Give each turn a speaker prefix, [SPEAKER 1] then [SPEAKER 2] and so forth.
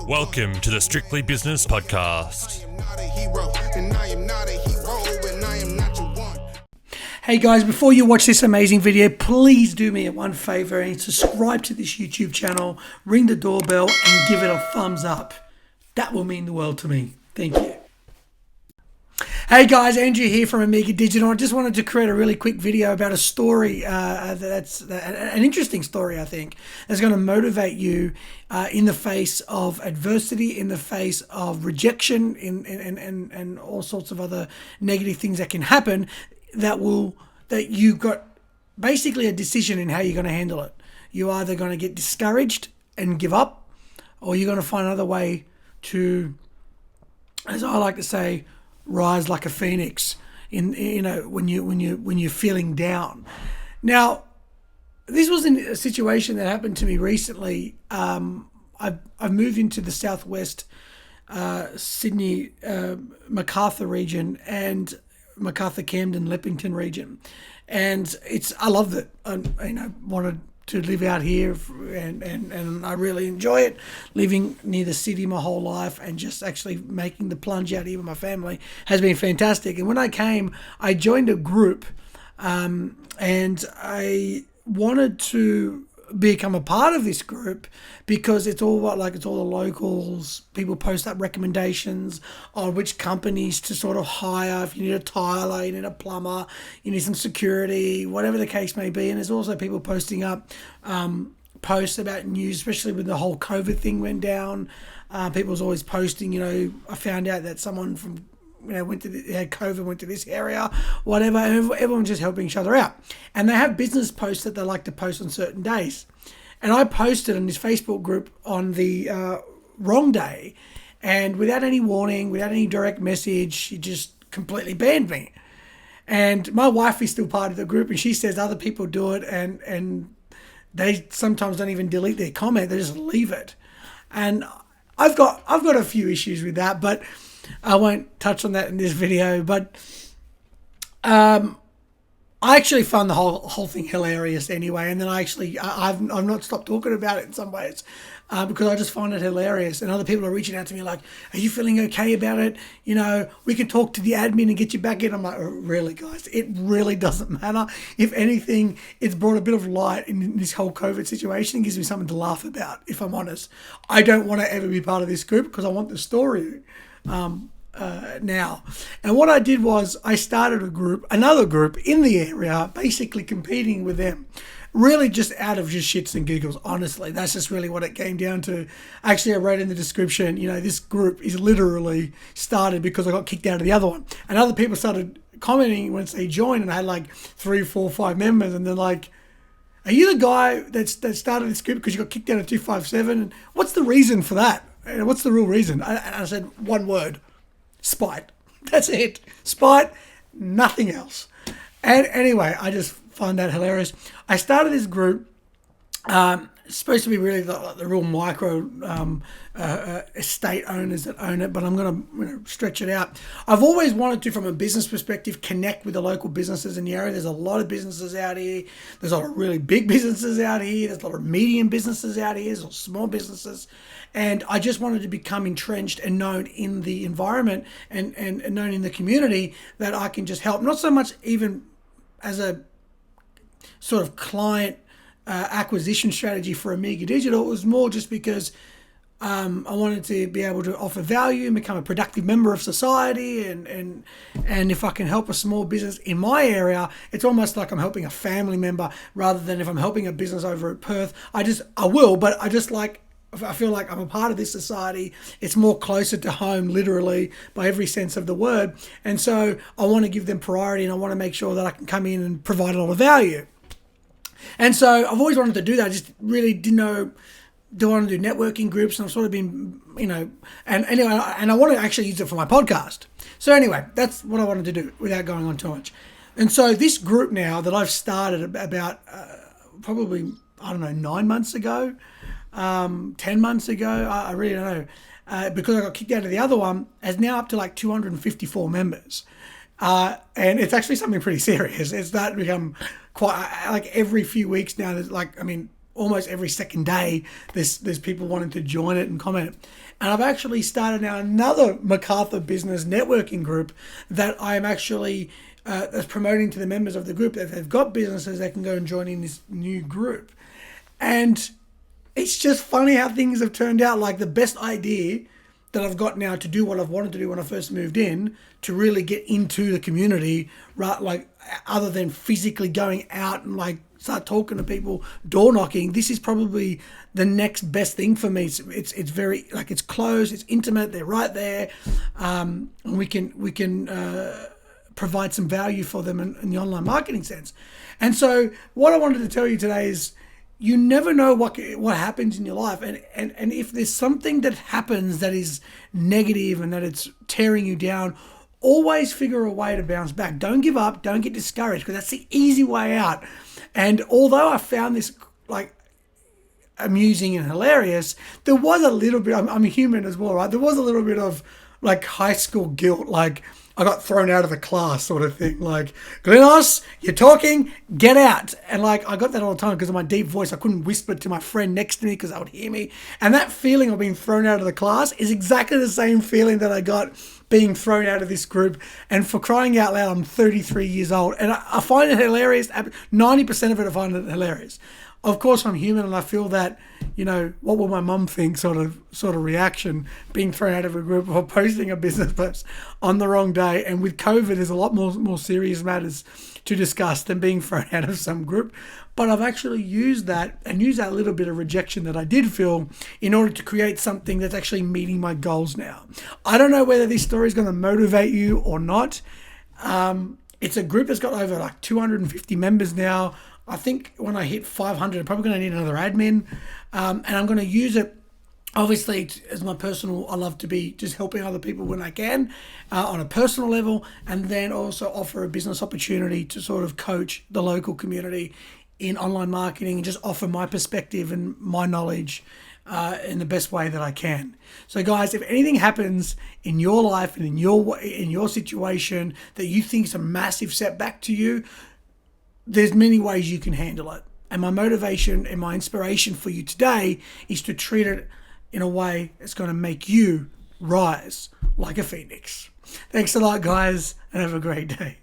[SPEAKER 1] Welcome to the Strictly Business Podcast.
[SPEAKER 2] Hey guys, before you watch this amazing video, please do me one favor and subscribe to this YouTube channel, ring the doorbell and give it a thumbs up. That will mean the world to me. Thank you. Hey guys, Andrew here from Amiga Digital. I just wanted to create a really quick video about a story that's an interesting story, I think, that's going to motivate you in the face of adversity, in the face of rejection, and all sorts of other negative things that can happen. That you've got basically a decision in how you're going to handle it. You're either going to get discouraged and give up, or you're going to find another way to, as I like to say, rise like a phoenix when you're feeling down. Now, this was a situation that happened to me recently. I've moved into the southwest Sydney, Macarthur region, and Macarthur, Camden, Leppington region, and I loved it. I wanted to live out here, and I really enjoy it. Living near the city my whole life and just actually making the plunge out here with my family has been fantastic. And when I came, I joined a group, and I wanted to become a part of this group because it's all the locals. People post up recommendations on which companies to sort of hire. If you need a tiler, you need a plumber, you need some security, whatever the case may be. And there's also people posting up posts about news, especially when the whole COVID thing went down. People was always posting, I found out that someone from had COVID, went to this area, whatever, and everyone's just helping each other out. And they have business posts that they like to post on certain days. And I posted in this Facebook group on the wrong day, and without any warning, without any direct message, she just completely banned me. And my wife is still part of the group, and she says other people do it, and they sometimes don't even delete their comment, they just leave it. And I've got a few issues with that, but I won't touch on that in this video. But I actually found the whole thing hilarious anyway, and then I've not stopped talking about it in some ways because I just find it hilarious. And other people are reaching out to me like, "Are you feeling okay about it? We can talk to the admin and get you back in." I'm like, "Oh, really, guys? It really doesn't matter. If anything, it's brought a bit of light in this whole COVID situation. It gives me something to laugh about. If I'm honest, I don't want to ever be part of this group because I want the story." Now. And what I did was I started another group in the area, basically competing with them. Really just out of just shits and giggles, honestly. That's just really what it came down to. Actually, I wrote in the description, this group is literally started because I got kicked out of the other one. And other people started commenting once they joined, and I had like 3, 4, 5 members, and they're like, "Are you the guy that started this group because you got kicked out of 257? And what's the reason for that? What's the real reason?" And I said one word: spite. That's it. Spite, nothing else. And anyway, I just find that hilarious. I started this group. It's supposed to be really the real micro estate owners that own it, but I'm going to stretch it out. I've always wanted to, from a business perspective, connect with the local businesses in the area. There's a lot of businesses out here. There's a lot of really big businesses out here. There's a lot of medium businesses out here. There's a lot of small businesses. And I just wanted to become entrenched and known in the environment and known in the community that I can just help. Not so much even as a sort of client acquisition strategy for Amiga Digital. It was more just because I wanted to be able to offer value and become a productive member of society, and if I can help a small business in my area, it's almost like I'm helping a family member rather than if I'm helping a business over at Perth. I feel like I'm a part of this society. It's more closer to home, literally, by every sense of the word. And so I want to give them priority, and I want to make sure that I can come in and provide a lot of value. And so I've always wanted to do that. I just really didn't know, do I want to do networking groups? And I've sort of been, and anyway, and I want to actually use it for my podcast. So anyway, that's what I wanted to do without going on too much. And so this group now that I've started about probably, 9 months ago, 10 months ago, I really don't know, because I got kicked out of the other one, is now up to like 254 members. And it's actually something pretty serious. It's starting to become quite, like every few weeks now, there's almost every second day, there's people wanting to join it and comment. And I've actually started now another MacArthur Business networking group that I'm actually that's promoting to the members of the group that if they've got businesses, they can go and join in this new group. And it's just funny how things have turned out. Like, the best idea that I've got now to do what I've wanted to do when I first moved in, to really get into the community, right? Like, other than physically going out and like start talking to people, door knocking, this is probably the next best thing for me. It's very, like, it's close, it's intimate, they're right there, and we can provide some value for them in the online marketing sense. And so what I wanted to tell you today is, you never know what happens in your life, and if there's something that happens that is negative and that it's tearing you down, always figure a way to bounce back. Don't give up, don't get discouraged, because that's the easy way out. And although I found this like amusing and hilarious, there was a little bit, I'm human as well, right? There was a little bit of like high school guilt, like I got thrown out of the class sort of thing. Like, Glenos, you're talking, get out. And like, I got that all the time because of my deep voice. I couldn't whisper to my friend next to me because they would hear me. And that feeling of being thrown out of the class is exactly the same feeling that I got being thrown out of this group. And for crying out loud, I'm 33 years old. And I find it hilarious. 90% of it, I find it hilarious. Of course, I'm human, and I feel that, you know, what will my mum think sort of reaction, being thrown out of a group or posting a business post on the wrong day. And with COVID, there's a lot more serious matters to discuss than being thrown out of some group. But I've actually used that little bit of rejection that I did feel in order to create something that's actually meeting my goals now. I don't know whether this story is going to motivate you or not. It's a group that's got over like 250 members now. I think when I hit 500, I'm probably going to need another admin. And I'm going to use it, obviously, as my personal, I love to be just helping other people when I can on a personal level, and then also offer a business opportunity to sort of coach the local community in online marketing and just offer my perspective and my knowledge in the best way that I can. So guys, if anything happens in your life and in your situation that you think is a massive setback to you, there's many ways you can handle it. And my motivation and my inspiration for you today is to treat it in a way that's going to make you rise like a phoenix. Thanks a lot, guys, and have a great day.